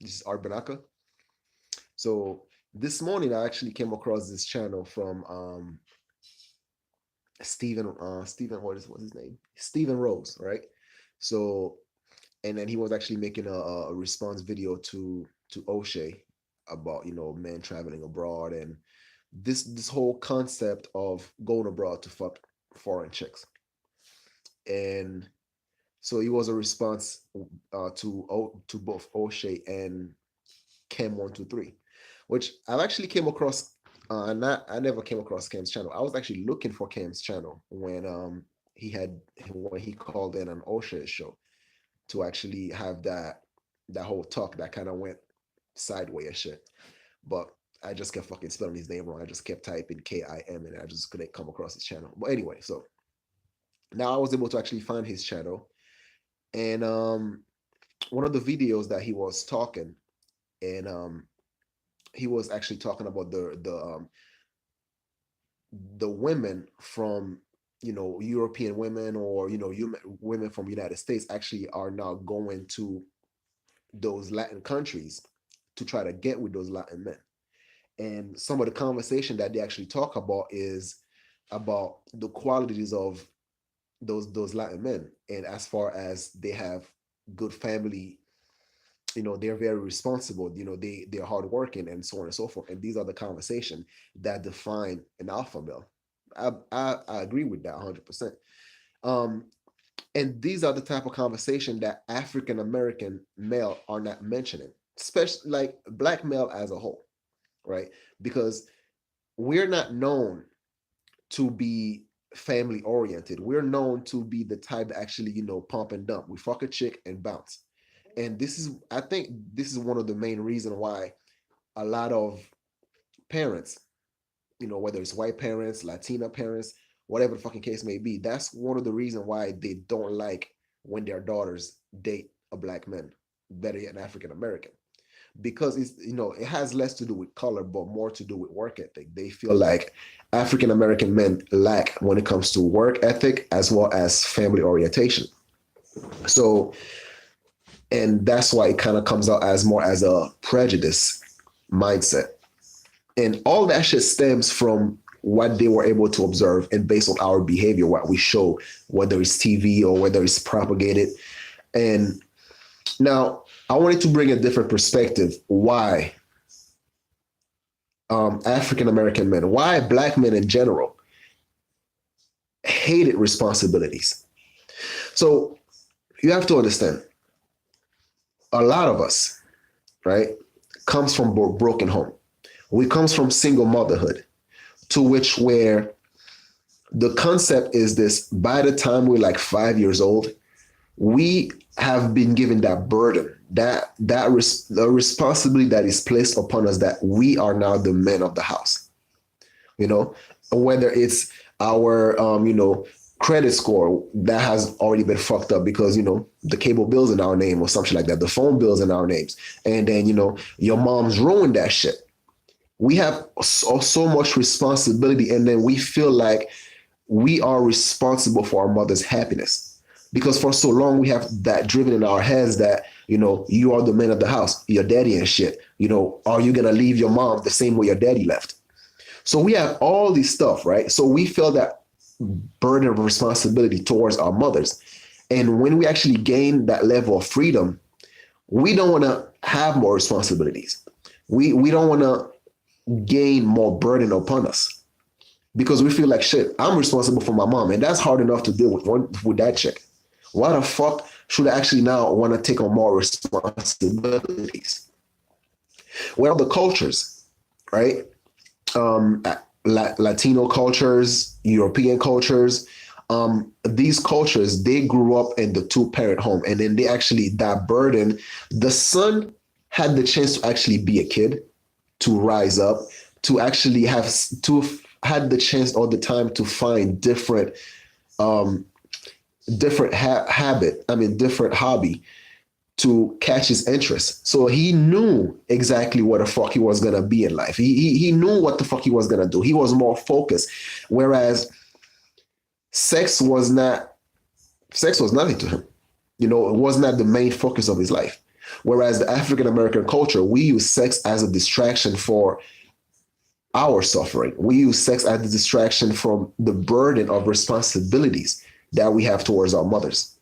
This is Art Banaka. So this morning I actually came across this channel from Stephen, what's his name? Stephen Rose, right? So and then he was actually making a response video to O'Shea about men traveling abroad and this whole concept of going abroad to fuck foreign chicks. And so it was a response to both O'Shea and Kem123, which I've actually came across. Not I never came across Cam's channel. I was actually looking for Cam's channel when he called in on O'Shea's show to actually have that whole talk that kind of went sideways and shit. But I just kept fucking spelling his name wrong. I just kept typing Kim and I just couldn't come across his channel. But anyway, so now I was able to actually find his channel. And one of the videos that he was talking, and he was actually talking about the women from European women, or women from United States actually are now going to those Latin countries to try to get with those Latin men. And some of the conversation that they actually talk about is about the qualities of those Latin men, and as far as they have good family, they're very responsible, they're hardworking, and so on and so forth. And these are the conversation that define an alpha male. I agree with that 100%. um and these are the type of conversation that African American male are not mentioning, especially like black male as a whole, right? Because we're not known to be family oriented. We're known to be the type that actually, pump and dump. We fuck a chick and bounce. And I think this is one of the main reason why a lot of parents, whether it's white parents, Latina parents, whatever the fucking case may be, that's one of the reasons why they don't like when their daughters date a black man, better yet an African American. Because it has less to do with color, but more to do with work ethic. They feel like African American men lack when it comes to work ethic as well as family orientation. So, and that's why it kind of comes out as more as a prejudice mindset. And all that shit stems from what they were able to observe and based on our behavior, what we show, whether it's TV or whether it's propagated. And now I wanted to bring a different perspective. Why African American men, why black men in general hated responsibilities. So you have to understand, a lot of us, right, comes from broken home. We comes from single motherhood, to which where the concept is this: by the time we're like 5 years old, we have been given that burden, the responsibility that is placed upon us, that we are now the men of the house. Whether it's our credit score that has already been fucked up because the cable bills in our name or something like that, the phone bills in our names, and then your mom's ruined that shit. We have so much responsibility, and then we feel like we are responsible for our mother's happiness, because for so long we have that driven in our heads that you are the man of the house, your daddy and shit. Are you gonna leave your mom the same way your daddy left? So we have all this stuff, right? So we feel that burden of responsibility towards our mothers, and when we actually gain that level of freedom, we don't want to have more responsibilities. We don't want to gain more burden upon us, because we feel like, shit, I'm responsible for my mom, and that's hard enough to deal with that chick. Why the fuck should I actually now want to take on more responsibilities? Well, the cultures, right? Latino cultures, European cultures, these cultures, they grew up in the two-parent home, and then they actually, that burden, the son had the chance to actually be a kid, to rise up, to actually had the chance all the time to find different different hobby to catch his interest. So he knew exactly what the fuck he was gonna be in life. He knew what the fuck he was gonna do. He was more focused. Whereas sex was nothing to him. It was not the main focus of his life. Whereas the African American culture, we use sex as a distraction for our suffering. We use sex as a distraction from the burden of responsibilities that we have towards our mothers.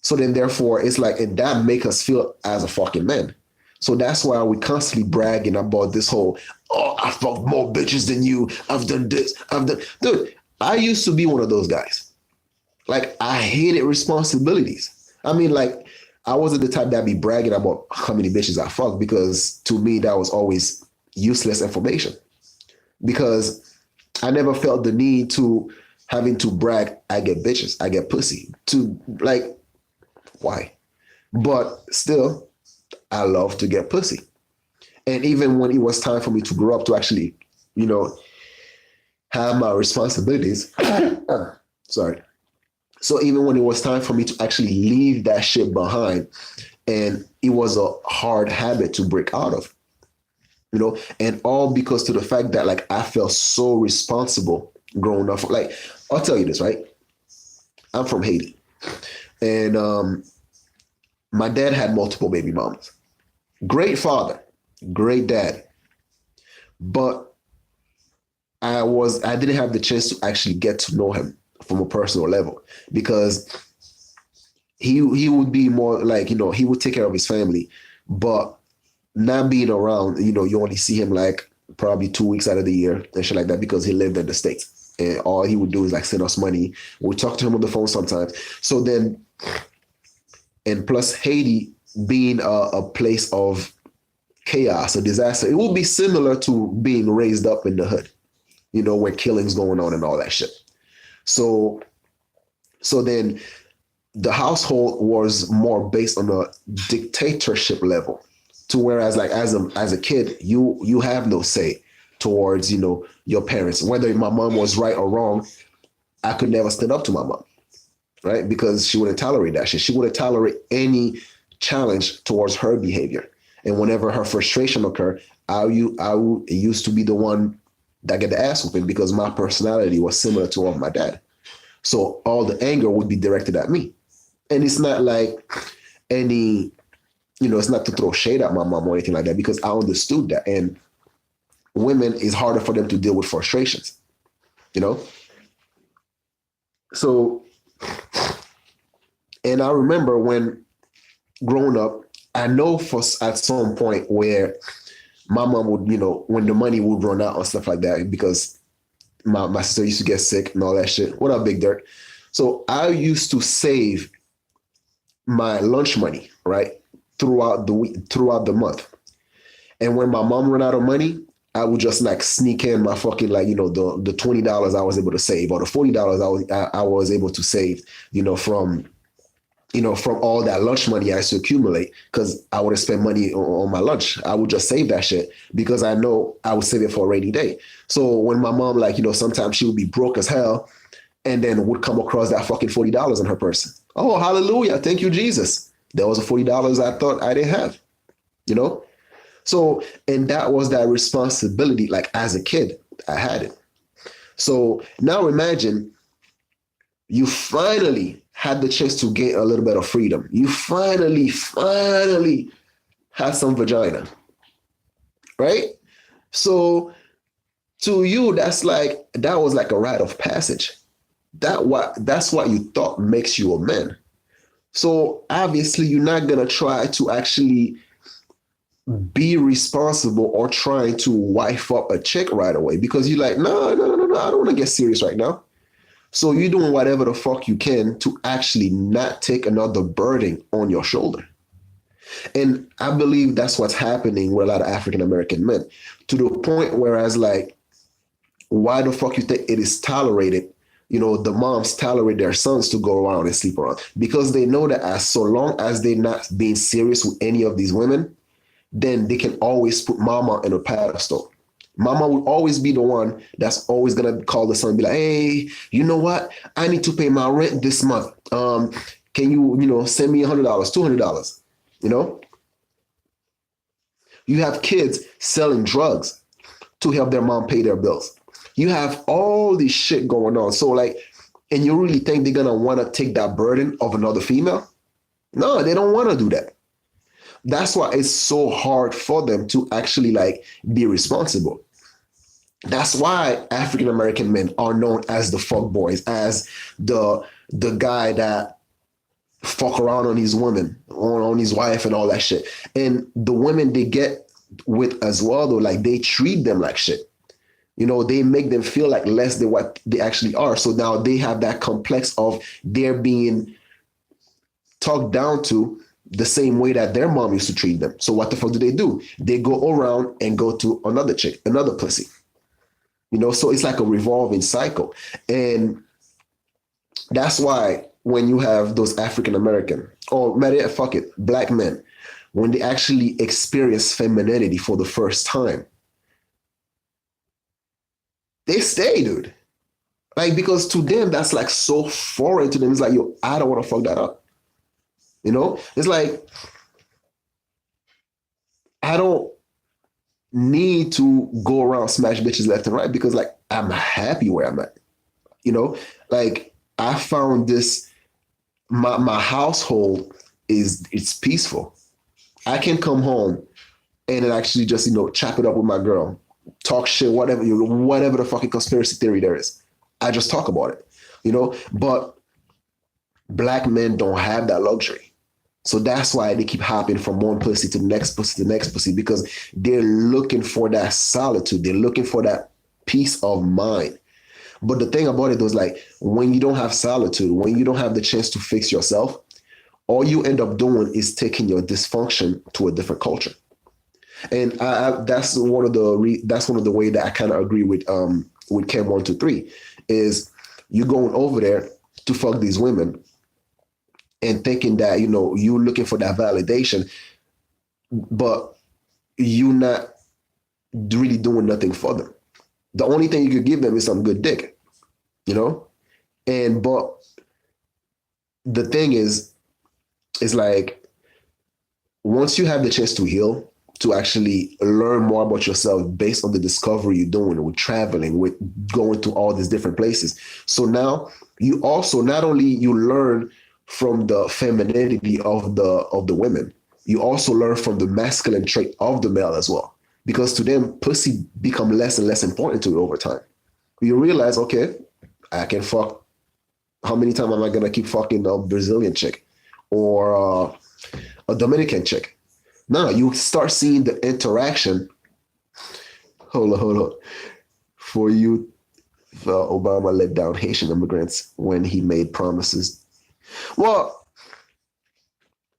So then, therefore, it's like, and that make us feel as a fucking man. So that's why we constantly bragging about this whole, oh, I fucked more bitches than you. I've done this. I've done, dude. I used to be one of those guys. Like I hated responsibilities. I mean, like I wasn't the type that be bragging about how many bitches I fucked because to me that was always useless information. Because I never felt the need to having to brag. I get bitches. I get pussy. To like, why? But still, I love to get pussy. And even when it was time for me to grow up to actually, you know, have my responsibilities, sorry. So even when it was time for me to actually leave that shit behind, and it was a hard habit to break out of, you know, and all because to the fact that like I felt so responsible growing up. Like, I'll tell you this, right? I'm from Haiti. And my dad had multiple baby mamas. Great father, great dad. But I didn't have the chance to actually get to know him from a personal level because he would be more like, you know, he would take care of his family, but not being around, you know, you only see him like probably 2 weeks out of the year and shit like that because he lived in the States. And all he would do is like send us money. We talk to him on the phone sometimes. So then, and plus Haiti being a place of chaos, a disaster, it would be similar to being raised up in the hood, you know, where killings going on and all that shit. So then the household was more based on a dictatorship level, to whereas like as a kid, you have no say towards, you know, your parents. Whether my mom was right or wrong, I could never stand up to my mom, right? Because she wouldn't tolerate that shit. She wouldn't tolerate any challenge towards her behavior. And whenever her frustration occurred, I used to be the one that get the ass whooping because my personality was similar to of my dad. So all the anger would be directed at me. And it's not like any, you know, it's not to throw shade at my mom or anything like that because I understood that. And women, it's harder for them to deal with frustrations, you know? So, and I remember when growing up, I know at some point where my mom would, you know, when the money would run out and stuff like that, because my sister used to get sick and all that shit. What up, Big Dirt? So I used to save my lunch money, right, throughout the week, throughout the month. And when my mom ran out of money, I would just like sneak in my fucking like, you know, the $20 I was able to save or the $40 I was able to save, you know, from all that lunch money I used to accumulate because I would have spent money on my lunch. I would just save that shit because I know I would save it for a rainy day. So when my mom, like, you know, sometimes she would be broke as hell and then would come across that fucking $40 in her purse. Oh, hallelujah. Thank you, Jesus. There was a $40 I thought I didn't have, you know? So, and that was that responsibility. Like as a kid, I had it. So now imagine you finally had the chance to gain a little bit of freedom. You finally had some vagina, right? So to you, that was like a rite of passage. That's what you thought makes you a man. So obviously you're not gonna try to actually be responsible or trying to wife up a chick right away because you're like, no, I don't want to get serious right now. So you're doing whatever the fuck you can to actually not take another burden on your shoulder. And I believe that's what's happening with a lot of African American men, to the point whereas like, why the fuck you think it is tolerated? You know, the moms tolerate their sons to go around and sleep around because they know that as so long as they're not being serious with any of these women, then they can always put mama in a pedestal. Mama will always be the one that's always gonna call the son and be like, hey, you know what? I need to pay my rent this month. Can you send me $100, $200? You know? You have kids selling drugs to help their mom pay their bills. You have all this shit going on. So like, and you really think they're gonna wanna take that burden of another female? No, they don't wanna do that. That's why it's so hard for them to actually like be responsible. That's why African American men are known as the fuck boys, as the guy that fuck around on his woman, on his wife and all that shit. And the women they get with as well though, like they treat them like shit. You know, they make them feel like less than what they actually are. So now they have that complex of they're being talked down to the same way that their mom used to treat them. So what the fuck do? They go around and go to another chick, another pussy. You know, so it's like a revolving cycle. And that's why when you have those African American, or matter fuck it, black men, when they actually experience femininity for the first time, they stay, dude. Like, because to them, that's like so foreign to them. It's like, yo, I don't want to fuck that up. You know? It's like, I don't need to go around smash bitches left and right because, like, I'm happy where I'm at. You know? Like, I found this, my household it's peaceful. I can come home and then actually just, you know, chop it up with my girl, talk shit, whatever, you know, whatever the fucking conspiracy theory there is. I just talk about it, you know? But black men don't have that luxury. So that's why they keep hopping from one pussy to the next pussy to the next pussy, because they're looking for that solitude. They're looking for that peace of mind. But the thing about it was like, when you don't have solitude, when you don't have the chance to fix yourself, all you end up doing is taking your dysfunction to a different culture. And that's one of the way that I kind of agree with Kem123 is you going over there to fuck these women and thinking that, you know, you're looking for that validation, but you're not really doing nothing for them. The only thing you could give them is some good dick, you know? And but the thing is like, once you have the chance to heal, to actually learn more about yourself based on the discovery you're doing with traveling, with going to all these different places. So now you also, not only you learn from the femininity of the women, you also learn from the masculine trait of the male as well. Because to them, pussy become less and less important to you over time. You realize, okay, I can fuck. How many times am I gonna keep fucking a Brazilian chick or a Dominican chick? No, you start seeing the interaction. Hold on. For you, Obama let down Haitian immigrants when he made promises. Well,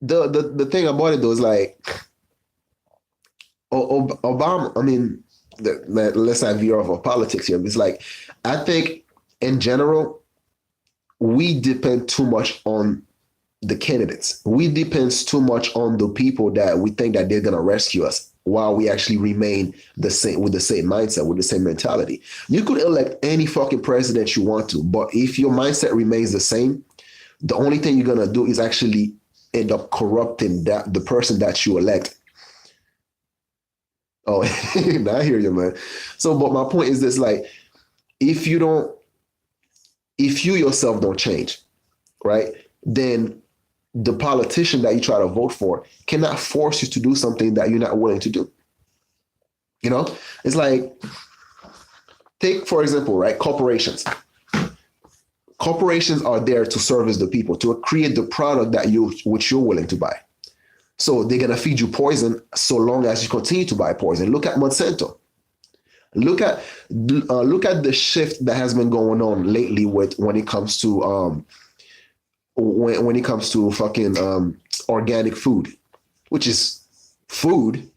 the thing about it though is like, Obama, I mean, let's not veer off of politics here. It's like, I think in general, we depend too much on the candidates. We depend too much on the people that we think that they're going to rescue us while we actually remain the same, with the same mindset, with the same mentality. You could elect any fucking president you want to, but if your mindset remains the same, the only thing you're going to do is actually end up corrupting the person that you elect. Oh, I hear you, man. So, but my point is this, like, if you yourself don't change, right, then the politician that you try to vote for cannot force you to do something that you're not willing to do. You know, it's like, take, for example, right, corporations. Corporations are there to service the people, to create the product which you're willing to buy. So they're gonna feed you poison so long as you continue to buy poison. Look at Monsanto. Look at the shift that has been going on lately with when it comes to when it comes to fucking organic food, which is food,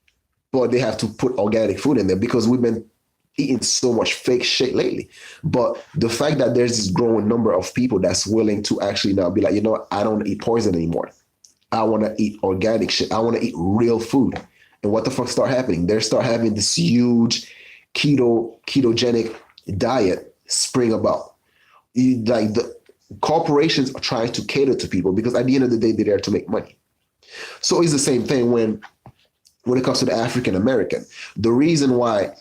but they have to put organic food in there because we've been eating so much fake shit lately. But the fact that there's this growing number of people that's willing to actually now be like, you know what, I don't eat poison anymore. I want to eat organic shit. I want to eat real food. And what the fuck start happening? They start having this huge ketogenic diet spring about. Like, the corporations are trying to cater to people because at the end of the day, they're there to make money. So it's the same thing when it comes to the African American. The reason why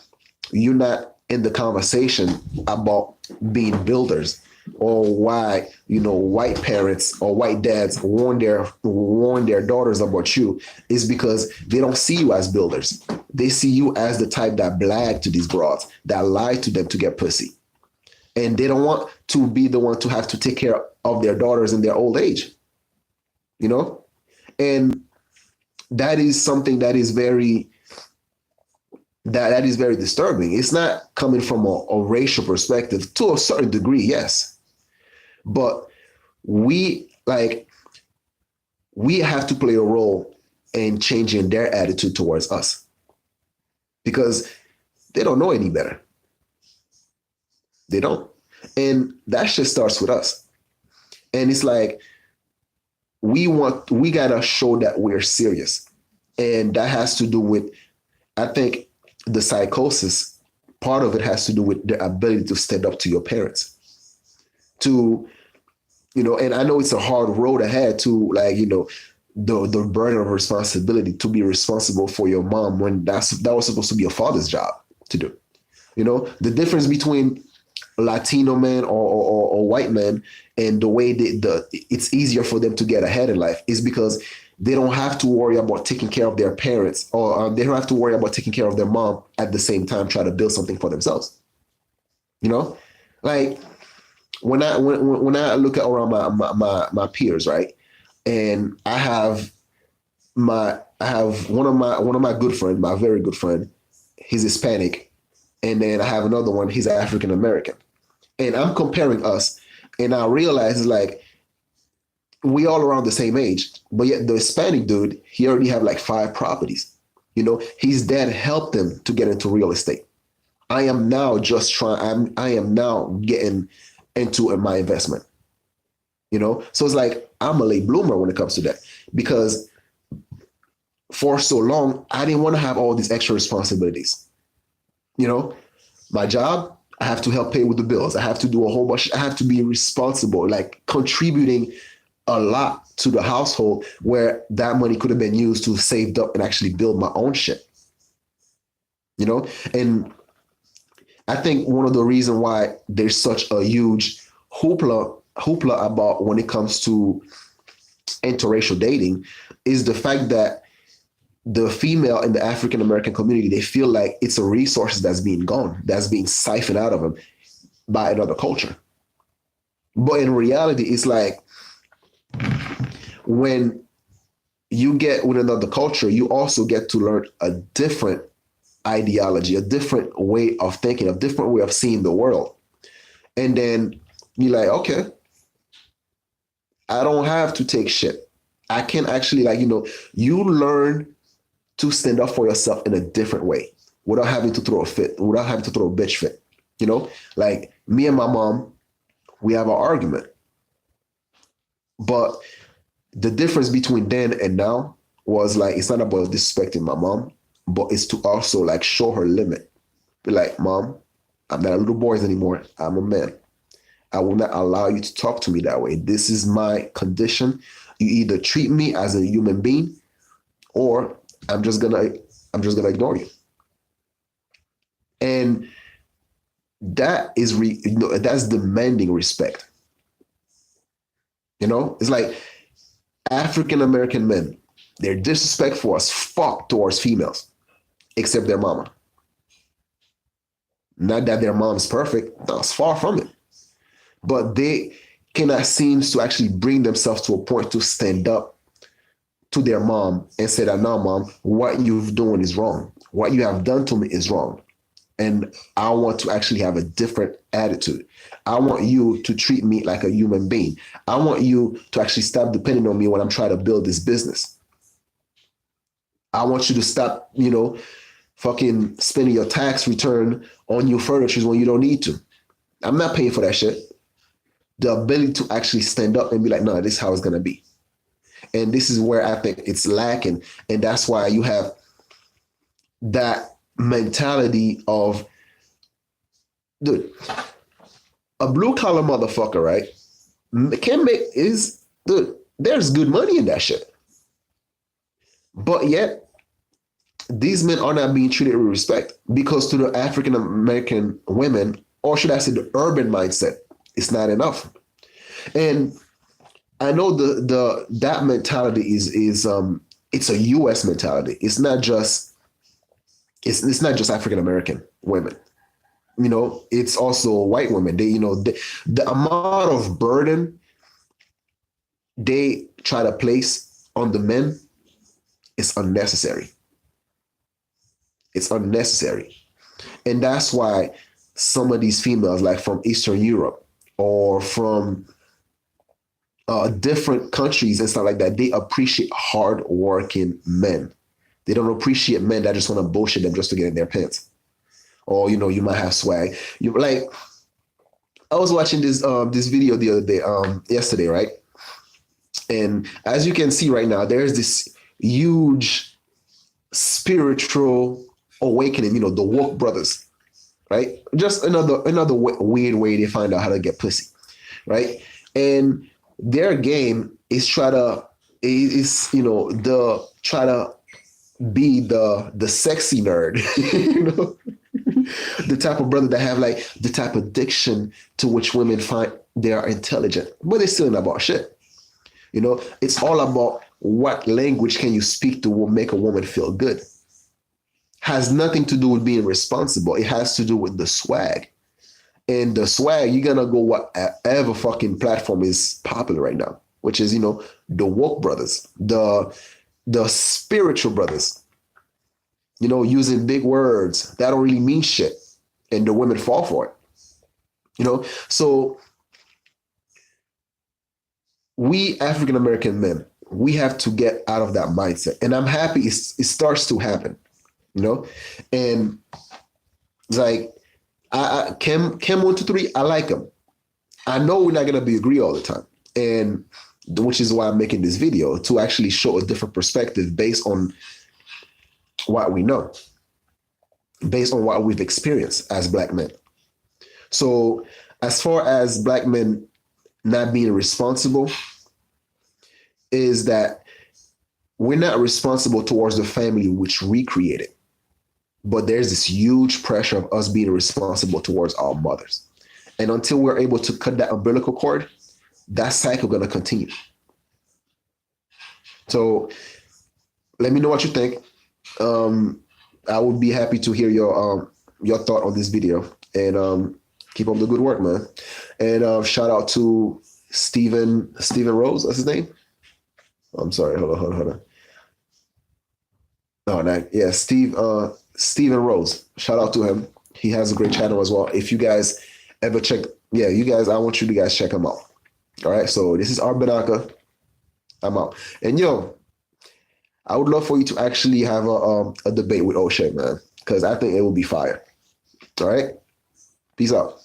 you're not in the conversation about being builders or why white parents or white dads warn their daughters about you is because they don't see you as builders. They see you as the type that blagged to these broads, that lied to them to get pussy, and they don't want to be the one to have to take care of their daughters in their old age. You know, and that is something that is very disturbing. It's not coming from a racial perspective to a certain degree, yes, but we like we have to play a role in changing their attitude towards us because they don't know any better. They don't, and that shit starts with us. And it's like we gotta show that we're serious, and that has to do with, I think, the psychosis. Part of it has to do with the ability to stand up to your parents, to and I know it's a hard road ahead to, like, the burden of responsibility to be responsible for your mom when that was supposed to be a father's job to do. The difference between Latino men or white men, and the way it's easier for them to get ahead in life is because they don't have to worry about taking care of their parents, or they don't have to worry about taking care of their mom at the same time, try to build something for themselves. Like, when I look at around my peers, right, and I have one of my good friend, my very good friend, he's Hispanic, and then I have another one, he's African American, and I'm comparing us, and I realize, like, we all around the same age, but yet the Hispanic dude, he already have like 5 properties. His dad helped him to get into real estate. I am now just trying. I am now getting into my investment. So it's like I'm a late bloomer when it comes to that, because for so long I didn't want to have all these extra responsibilities. My job, I have to help pay with the bills. I have to do a whole bunch. I have to be responsible, like contributing a lot to the household, where that money could have been used to saved up and actually build my own shit. And I think one of the reasons why there's such a huge hoopla about when it comes to interracial dating is the fact that the female in the African American community, they feel like it's a resource that's being siphoned out of them by another culture. But in reality, it's like, when you get with another culture, you also get to learn a different ideology, a different way of thinking, a different way of seeing the world. And then you're like, okay, I don't have to take shit. I can actually, like, you learn to stand up for yourself in a different way without having to throw a fit, without having to throw a bitch fit. Like, me and my mom, we have an argument. But the difference between then and now was, like, it's not about disrespecting my mom, but it's to also, like, show her limit. Be like, Mom, I'm not a little boy anymore. I'm a man. I will not allow you to talk to me that way. This is my condition. You either treat me as a human being, or I'm just gonna ignore you. And that is that's demanding respect. It's like African American men, they're disrespectful as fuck towards females, except their mama. Not that their mom's perfect. No, it's far from it. But they cannot seem to actually bring themselves to a point to stand up to their mom and say that, no, Mom, what you've done is wrong. What you have done to me is wrong. And I want to actually have a different attitude. I want you to treat me like a human being. I want you to actually stop depending on me when I'm trying to build this business. I want you to stop, fucking spending your tax return on your furniture when you don't need to. I'm not paying for that shit. The ability to actually stand up and be like, no, this is how it's going to be. And this is where I think it's lacking. And that's why you have that mentality of, dude, a blue collar motherfucker, right? Dude, there's good money in that shit. But yet, these men are not being treated with respect, because to the African American women, or should I say the urban mindset, It's not enough. And I know the that mentality is it's a US mentality. It's not just African American women. It's also white women. The amount of burden they try to place on the men is unnecessary. It's unnecessary. And that's why some of these females, like from Eastern Europe or from different countries and stuff like that, they appreciate hardworking men. They don't appreciate men that just want to bullshit them just to get in their pants. Or you might have swag. You like I was watching this video the other day, yesterday, right? And as you can see right now, there's this huge spiritual awakening. The woke brothers, right? Just another weird way they find out how to get pussy, right? And their game is try to be the sexy nerd, the type of brother that have like the type of diction to which women find they are intelligent, but they're still not about shit. It's all about what language can you speak to make a woman feel good. Has nothing to do with being responsible. It has to do with the swag. And the swag, you're gonna go whatever fucking platform is popular right now, which is, the woke brothers, the spiritual brothers, using big words that don't really mean shit. And the women fall for it. So we African American men, we have to get out of that mindset. And I'm happy it starts to happen, and it's like Kem123, I like him. I know we're not gonna be agree all the time. And which is why I'm making this video, to actually show a different perspective based on what we know, based on what we've experienced as Black men. So as far as Black men not being responsible, is that we're not responsible towards the family which we created. But there's this huge pressure of us being responsible towards our mothers. And until we're able to cut that umbilical cord, that cycle gonna continue. So let me know what you think. I would be happy to hear your thought on this video. And keep up the good work, man. And shout out to Steven Rose. That's his name. I'm sorry. Hold on. Oh, no, yeah, Steven Rose. Shout out to him. He has a great channel as well. If you guys ever check, I want you to guys check him out. All right. So this is Art Benaka. I'm out. And I would love for you to actually have a debate with O'Shea, man, because I think it will be fire. All right. Peace out.